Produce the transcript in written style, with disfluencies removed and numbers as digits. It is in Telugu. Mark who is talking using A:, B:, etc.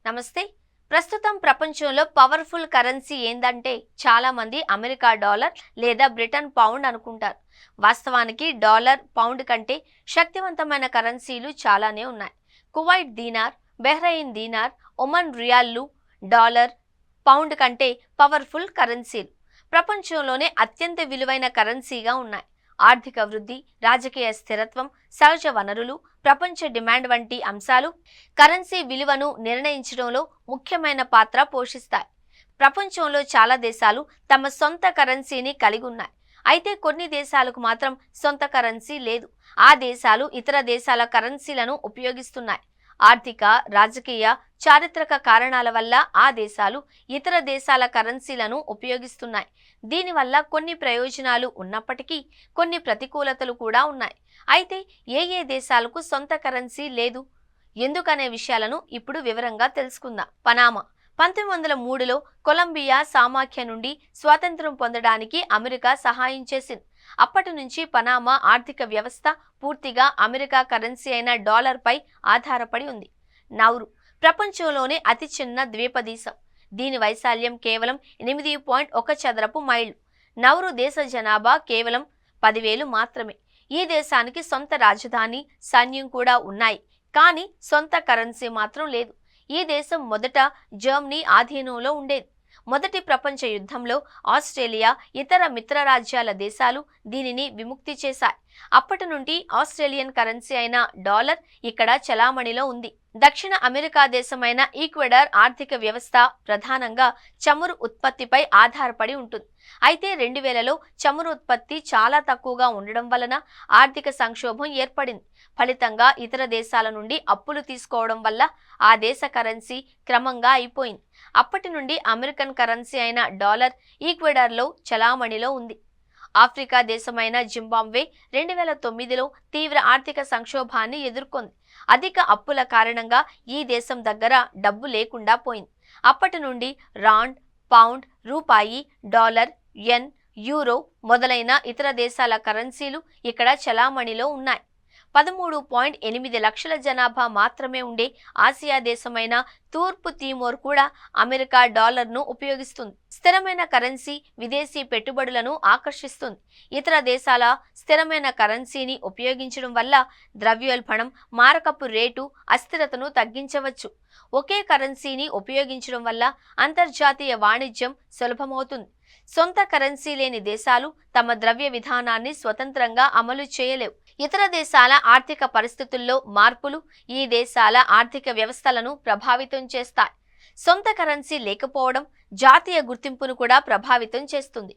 A: నమస్తే. ప్రస్తుతం ప్రపంచంలో పవర్ఫుల్ కరెన్సీ ఏందంటే చాలా మంది అమెరికా డాలర్ లేదా బ్రిటన్ పౌండ్ అనుకుంటారు. వాస్తవానికి డాలర్, పౌండ్ కంటే శక్తివంతమైన కరెన్సీలు చాలానే ఉన్నాయి. Kuwait dinar, Bahrain dinar, Oman రియాల్లు డాలర్, పౌండ్ కంటే పవర్ఫుల్ కరెన్సీలు. ప్రపంచంలోనే అత్యంత విలువైన కరెన్సీగా ఉన్నాయి. ఆర్థిక వృద్ధి, రాజకీయ స్థిరత్వం, సహజ వనరులు, ప్రపంచ డిమాండ్ వంటి అంశాలు కరెన్సీ విలువను నిర్ణయించడంలో ముఖ్యమైన పాత్ర పోషిస్తాయి. ప్రపంచంలో చాలా దేశాలు తమ సొంత కరెన్సీని కలిగి ఉన్నాయి. అయితే కొన్ని దేశాలకు మాత్రం సొంత కరెన్సీ లేదు. ఆ దేశాలు ఇతర దేశాల కరెన్సీలను ఉపయోగిస్తున్నాయి. ఆర్థిక, రాజకీయ, చారిత్రక కారణాల వల్ల ఆ దేశాలు ఇతర దేశాల కరెన్సీలను ఉపయోగిస్తున్నాయి. దీనివల్ల కొన్ని ప్రయోజనాలు ఉన్నప్పటికీ కొన్ని ప్రతికూలతలు కూడా ఉన్నాయి. అయితే ఏ దేశాలకు సొంత కరెన్సీ లేదు, ఎందుకనే విషయాలను ఇప్పుడు వివరంగా తెలుసుకుందాం. పనామా 1903లో కొలంబియా సమాఖ్య నుండి స్వాతంత్ర్యం పొందడానికి అమెరికా సహాయం చేసింది. అప్పటి నుంచి పనామా ఆర్థిక వ్యవస్థ పూర్తిగా అమెరికా కరెన్సీ అయిన డాలర్పై ఆధారపడి ఉంది. నౌరు ప్రపంచంలోనే అతి చిన్న ద్వీపదేశం. దీని వైశాల్యం కేవలం 8.1 చదరపు మైళ్ళు. నౌరు దేశ జనాభా కేవలం 10,000 మాత్రమే. ఈ దేశానికి సొంత రాజధాని, సైన్యం కూడా ఉన్నాయి, కానీ సొంత కరెన్సీ మాత్రం లేదు. ఈ దేశం మొదట జర్మనీ ఆధీనంలో ఉండేది. మొదటి ప్రపంచ యుద్ధంలో ఆస్ట్రేలియా, ఇతర మిత్రరాజ్యాల దేశాలు దీనిని విముక్తి చేశాయి. అప్పటి నుండి ఆస్ట్రేలియన్ కరెన్సీ అయిన డాలర్ ఇక్కడ చలామణిలో ఉంది. దక్షిణ అమెరికా దేశమైన ఈక్వెడార్ ఆర్థిక వ్యవస్థ ప్రధానంగా చమురు ఉత్పత్తిపై ఆధారపడి ఉంటుంది. అయితే 2000లో చమురు ఉత్పత్తి చాలా తక్కువగా ఉండడం వలన ఆర్థిక సంక్షోభం ఏర్పడింది. ఫలితంగా ఇతర దేశాల నుండి అప్పులు తీసుకోవడం వల్ల ఆ దేశ కరెన్సీ క్రమంగా అయిపోయింది. అప్పటి నుండి అమెరికన్ కరెన్సీ అయిన డాలర్ ఈక్వెడార్లో చలామణిలో ఉంది. ఆఫ్రికా దేశమైన జింబాబ్వే 2009లో తీవ్ర ఆర్థిక సంక్షోభాన్ని ఎదుర్కొంది. అధిక అప్పుల కారణంగా ఈ దేశం దగ్గర డబ్బు లేకుండా పోయింది. అప్పటి నుండి రాండ్, పౌండ్, రూపాయి, డాలర్, యెన్, యూరో మొదలైన ఇతర దేశాల కరెన్సీలు ఇక్కడ చలామణిలో ఉన్నాయి. 13.8 లక్షల జనాభా మాత్రమే ఉండే ఆసియా దేశమైన తూర్పు తిమోర్ కూడా అమెరికా డాలర్ను ఉపయోగిస్తుంది. స్థిరమైన కరెన్సీ విదేశీ పెట్టుబడులను ఆకర్షిస్తుంది. ఇతర దేశాల స్థిరమైన కరెన్సీని ఉపయోగించడం వల్ల ద్రవ్యోల్బణం, మారకపు రేటు అస్థిరతను తగ్గించవచ్చు. ఒకే కరెన్సీని ఉపయోగించడం వల్ల అంతర్జాతీయ వాణిజ్యం సులభమవుతుంది. సొంత కరెన్సీ లేని దేశాలు తమ ద్రవ్య విధానాన్ని స్వతంత్రంగా అమలు చేయలేవు. ఇతర దేశాల ఆర్థిక పరిస్థితుల్లో మార్పులు ఈ దేశాల ఆర్థిక వ్యవస్థలను ప్రభావితం చేస్తాయి. సొంత కరెన్సీ లేకపోవడం జాతీయ గుర్తింపును కూడా ప్రభావితం చేస్తుంది.